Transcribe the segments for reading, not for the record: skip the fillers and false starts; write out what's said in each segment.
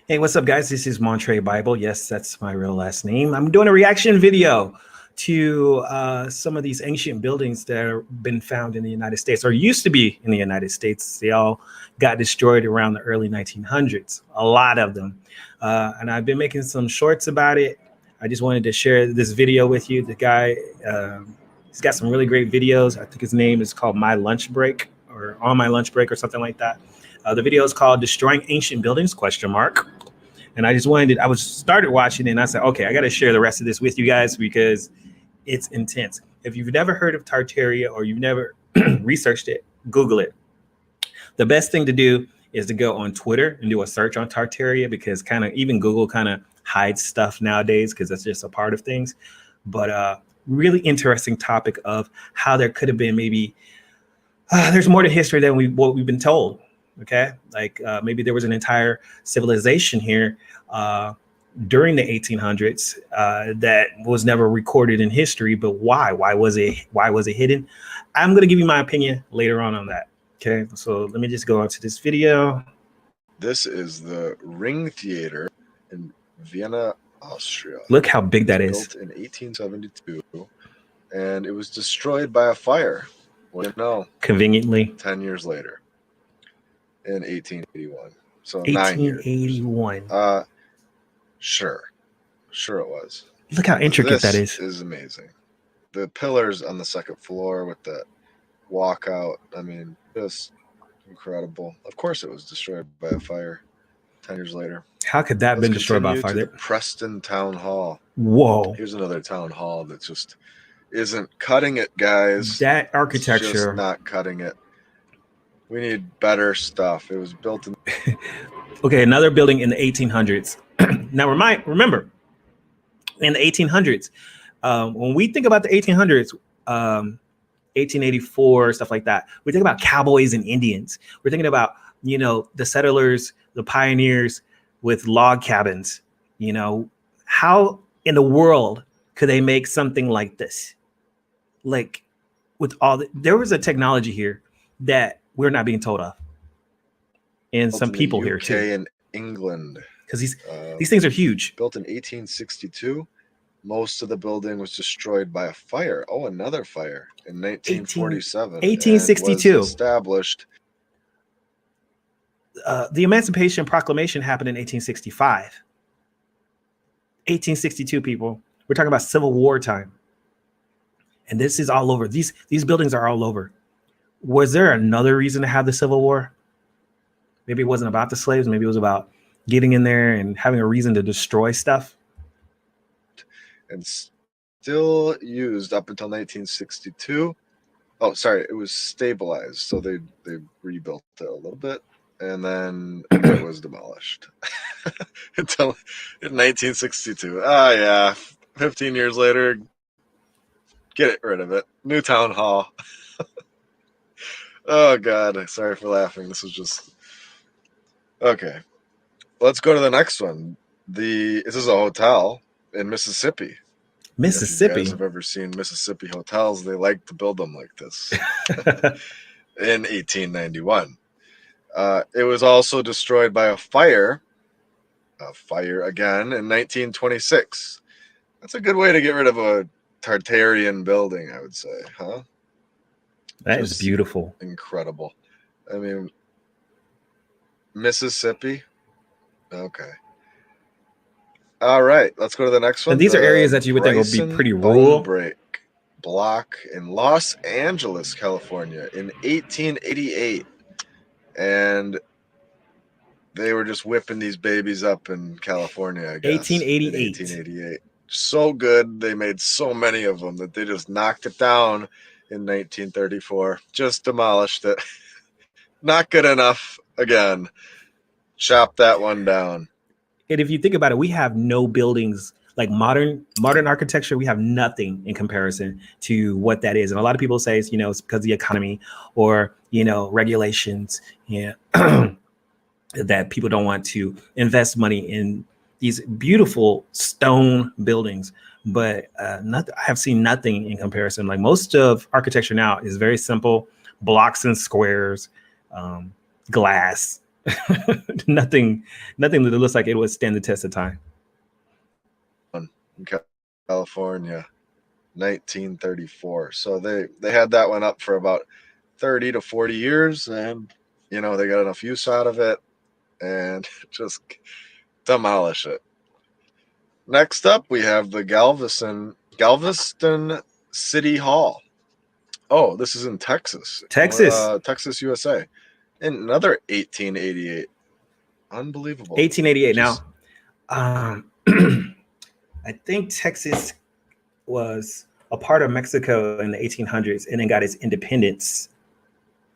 Hey, what's up, guys? This is Montre Bible. Yes, that's my real last name. I'm doing a reaction video to some of these ancient buildings that have been found in the United States, or used to be in the United States. They all got destroyed around the early 1900s, a lot of them. And I've been making some shorts about it. I just wanted to share this video with you. The guy, he's got some really great videos. I think his name is called My Lunch Break, or On My Lunch Break, or something like that. The video is called Destroying Ancient Buildings, question mark. And I just wanted to, I was started watching it and I said, okay, I got to share the rest of this with you guys because it's intense. If you've never heard of Tartaria or you've never researched it, Google it. The best thing to do is to go on Twitter and do a search on Tartaria, because kind of even Google kind of hides stuff nowadays because that's just a part of things. But really interesting topic of how there could have been maybe there's more to history than what we've been told. Okay, like maybe there was an entire civilization here during the 1800s that was never recorded in history. But why? Why was it hidden? I'm going to give you my opinion later on that. Okay, so let me just go on to this video. This is the Ring Theater in Vienna, Austria. Look how big that is. Built in 1872, and it was destroyed by a fire. Well, no, conveniently 10 years later. In 1881, so 1881. 9 years. Sure it was. Look how intricate that is. This is amazing. The pillars on the second floor with the walkout. I mean, just incredible. Of course, it was destroyed by a fire 10 years later. How could that have been destroyed by a fire? The Preston Town Hall. Whoa! Here's another town hall that just isn't cutting it, guys. That architecture, it's just not cutting it. We need better stuff. It was built in. Okay, another building in the 1800s. Now, remember, in the 1800s, when we think about the 1800s, 1884, stuff like that, we think about cowboys and Indians. We're thinking about, the settlers, the pioneers with log cabins. How in the world could they make something like this? Like, with there was a technology here that we're not being told of, and some people here too. In England, because these things are huge. Built in 1862, most of the building was destroyed by a fire. Oh, another fire in 1947. 1862. Established. The Emancipation Proclamation happened in 1865. 1862, people. We're talking about Civil War time, and this is all over. These buildings are all over. Was there another reason to have the Civil War? Maybe it wasn't about the slaves. Maybe it was about getting in there and having a reason to destroy stuff. And still used up until 1962. Oh, sorry, it was stabilized. So they rebuilt it a little bit, and then it was demolished until in 1962. Ah, yeah, 15 years later, get rid of it. New town hall. Oh, God. Sorry for laughing. This was just... Okay. Let's go to the next one. This is a hotel in Mississippi. Mississippi? If you guys have ever seen Mississippi hotels, they like to build them like this. In 1891. It was also destroyed by a fire. A fire again in 1926. That's a good way to get rid of a Tartarian building, I would say, huh? That is beautiful. Incredible. I mean, Mississippi. Okay. All right. Let's go to the next one. And these are areas that you would think would be pretty rural. Break block in Los Angeles, California in 1888. And they were just whipping these babies up in California, I guess. 1888. 1888. So good. They made so many of them that they just knocked it down in 1934, just demolished it. Not good enough. Again, chop that one down. And if you think about it, we have no buildings like modern architecture. We have nothing in comparison to what that is. And a lot of people say it's because of the economy or regulations, that people don't want to invest money in these beautiful stone buildings. But I have seen nothing in comparison. Like, most of architecture now is very simple, blocks and squares, glass, nothing that looks like it would stand the test of time. In California, 1934. So they had that one up for about 30 to 40 years, and they got enough use out of it and just demolish it. Next up, we have the Galveston City Hall. Oh, this is in Texas. Texas, USA. In another 1888. Unbelievable. 1888. Now, I think Texas was a part of Mexico in the 1800s and then got its independence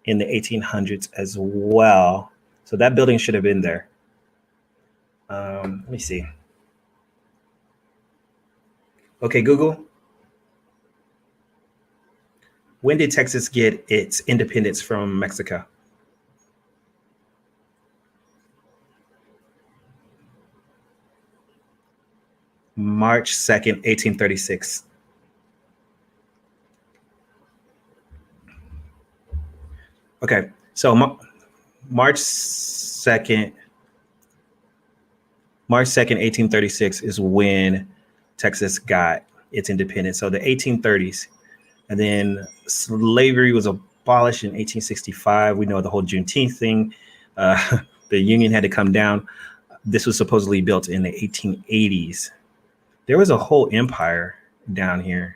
in the 1800s as well. So that building should have been there. Let me see. Okay, Google. When did Texas get its independence from Mexico? March 2nd, 1836. Okay, so March 2nd, 1836 is when Texas got its independence. So the 1830s. And then slavery was abolished in 1865. We know the whole Juneteenth thing. The Union had to come down. This was supposedly built in the 1880s. There was a whole empire down here.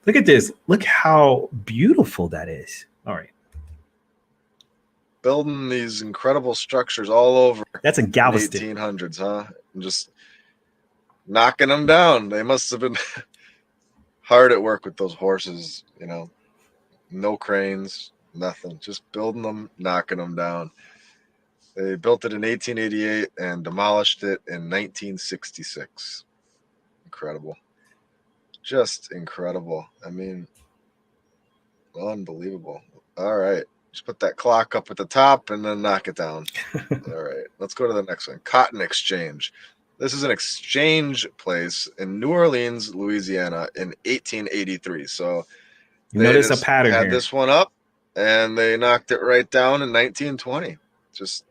Look at this. Look how beautiful that is. All right. Building these incredible structures all over. That's in Galveston. 1800s, huh? And just knocking them down. They must have been hard at work with those horses, no cranes, nothing, just building them, knocking them down. They built it in 1888 and demolished it in 1966. Incredible. Just incredible. I mean, unbelievable. All right. Just put that clock up at the top and then knock it down. All right. Let's go to the next one. Cotton Exchange. This is an exchange place in New Orleans, Louisiana in 1883. So you notice a pattern had here. This one up and they knocked it right down in 1920. Just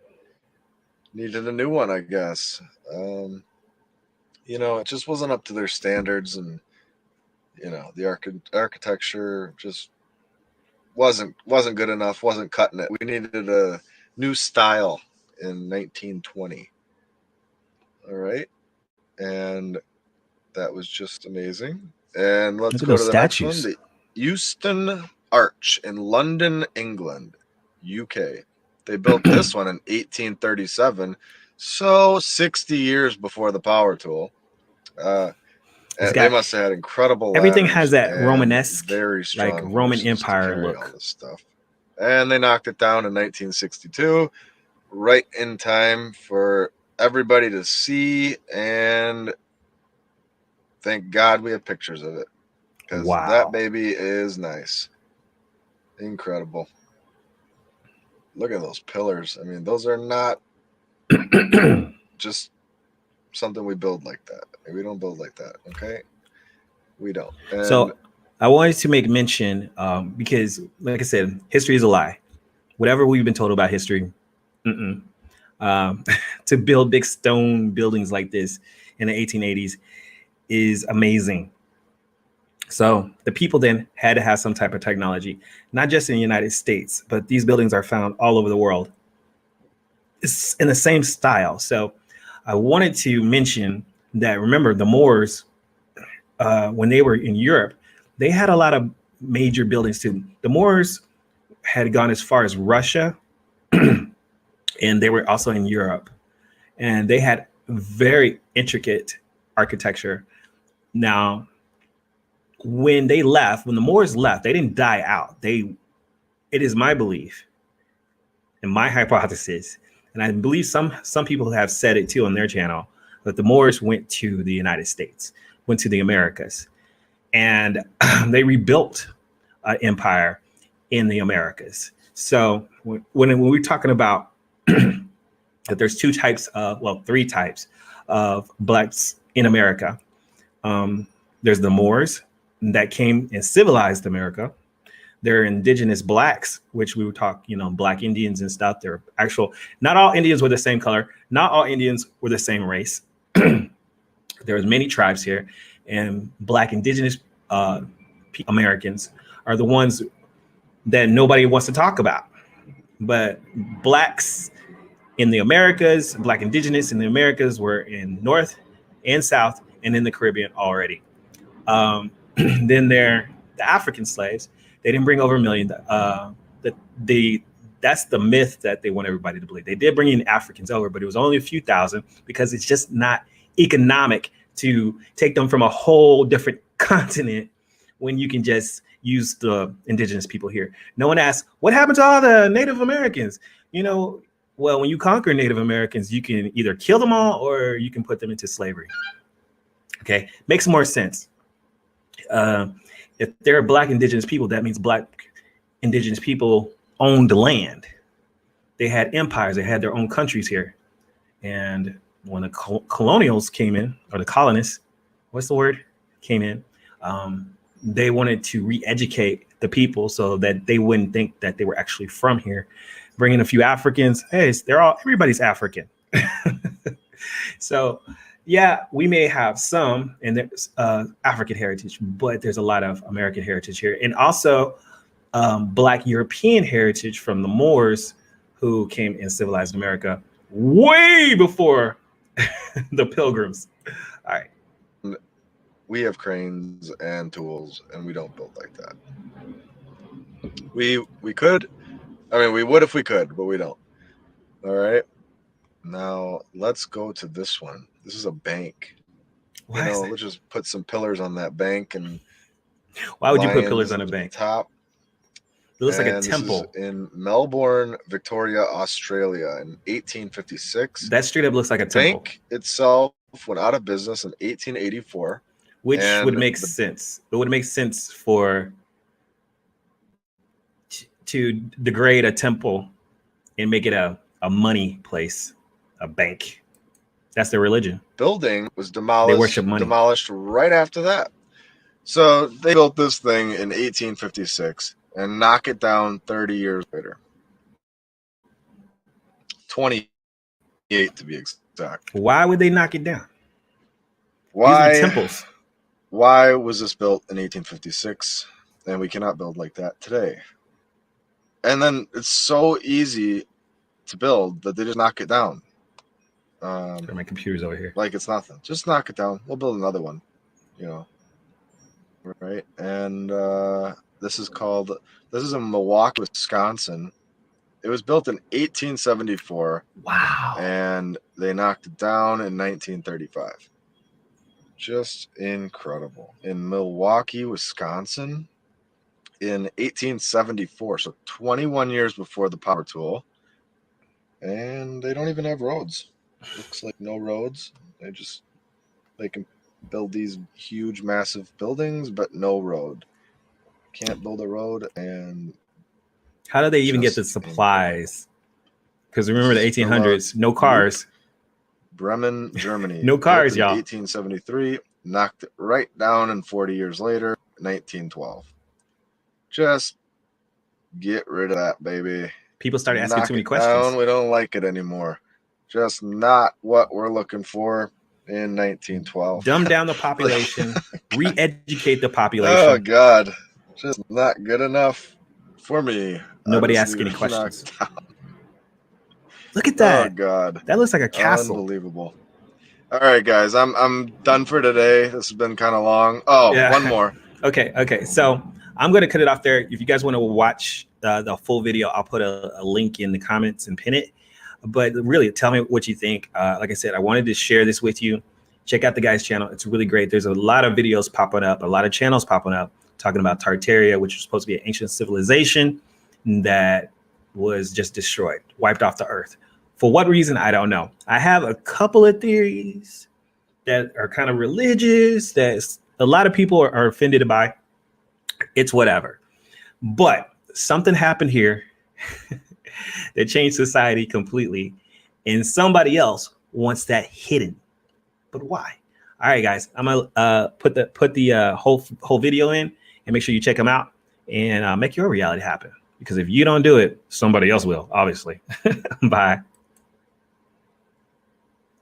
needed a new one, I guess. It just wasn't up to their standards, and the architecture just wasn't good enough, wasn't cutting it. We needed a new style in 1920. All right. And that was just amazing. And let's go to the next one. The Euston Arch in London, England, UK. They built this one in 1837, so 60 years before the power tool. They must have had incredible everything has that Romanesque, very strong, like Roman Empire look. All this stuff. And they knocked it down in 1962, right in time for everybody to see, and thank God we have pictures of it, because that baby is nice. Incredible. Look at those pillars. I mean, those are not just something we build like that. We don't build like that, okay? We don't. And so I wanted to make mention, because like I said, history is a lie. Whatever we've been told about history, to build big stone buildings like this in the 1880s is amazing. So the people then had to have some type of technology, not just in the United States, but these buildings are found all over the world. It's in the same style. So I wanted to mention that, remember, the Moors, when they were in Europe, they had a lot of major buildings too. The Moors had gone as far as Russia, and they were also in Europe. And they had very intricate architecture. Now, when the Moors left, they didn't die out. It is my belief and my hypothesis, and I believe some people have said it too on their channel, that the Moors went to the United States, went to the Americas, and they rebuilt an empire in the Americas. So when we're talking about that there's three types of blacks in America. There's the Moors that came and civilized America. There are indigenous blacks, which we would talk, Black Indians and stuff. They're actual, not all Indians were the same color. Not all Indians were the same race. There was many tribes here, and Black indigenous Americans are the ones that nobody wants to talk about. But blacks in the Americas, Black indigenous in the Americas were in North and South and in the Caribbean already. Then the African slaves. They didn't bring over a million. That's the myth that they want everybody to believe. They did bring in Africans over, but it was only a few thousand because it's just not economic to take them from a whole different continent when you can just use the indigenous people here. No one asks, what happened to all the Native Americans? Well, when you conquer Native Americans, you can either kill them all or you can put them into slavery. Okay, makes more sense. If there are Black indigenous people, that means Black indigenous people owned the land. They had empires. They had their own countries here. And when the colonials came in, or the colonists, what's the word? Came in, they wanted to re-educate the people so that they wouldn't think that they were actually from here. Bringing a few Africans, hey, everybody's African. So, yeah, we may have some in there's African heritage, but there's a lot of American heritage here, and also Black European heritage from the Moors who came and civilized America way before the Pilgrims. All right. We have cranes and tools, and we don't build like that. We could. I mean, we would if we could, but we don't. All right. Now let's go to this one. This is a bank. Let's just put some pillars on that bank. And why would you put pillars on a bank? Top. It looks like a temple. This is in Melbourne, Victoria, Australia, in 1856. That straight up looks like a temple. Bank itself went out of business in 1884. Which would make sense. It would make sense to degrade a temple and make it a money place, a bank. That's their religion. Building was demolished. They worship money. Demolished right after that. So they built this thing in 1856 and knock it down 30 years later. 28 to be exact. Why would they knock it down? Why? These are temples. Why was this built in 1856 and we cannot build like that today? And then it's so easy to build that they just knock it down. My computer's over here. Like it's nothing. Just knock it down. We'll build another one. Right? And this is in Milwaukee, Wisconsin. It was built in 1874. Wow. And they knocked it down in 1935. Just incredible. In Milwaukee, Wisconsin, in 1874, so 21 years before the power tool, and they don't even have roads. Looks like no roads. They can build these huge, massive buildings, but no road. Can't build a road. And how do they even get the supplies? Because remember the 1800s, no cars. Bremen, Germany. No cars, y'all. 1873, knocked it right down, and 40 years later, 1912. Just get rid of that, baby. People started asking too many questions. We don't like it anymore. Just not what we're looking for in 1912. Dumb down the population, re-educate the population. Oh, God. Just not good enough for me. Nobody asks any questions. Look at that. Oh, God. That looks like a castle. Unbelievable. All right, guys. I'm done for today. This has been kind of long. Oh, yeah. One more. Okay. So I'm going to cut it off there. If you guys want to watch the full video, I'll put a link in the comments and pin it. But really, tell me what you think. Like I said, I wanted to share this with you. Check out the guy's channel. It's really great. There's a lot of videos popping up, a lot of channels popping up, talking about Tartaria, which is supposed to be an ancient civilization that was just destroyed, wiped off the earth. For what reason, I don't know. I have a couple of theories that are kind of religious, that a lot of people are offended by. It's whatever. But something happened here that changed society completely, and somebody else wants that hidden. But why? All right, guys, I'm gonna put the whole video in, and make sure you check them out. and make your reality happen. Because if you don't do it, somebody else will, obviously. Bye.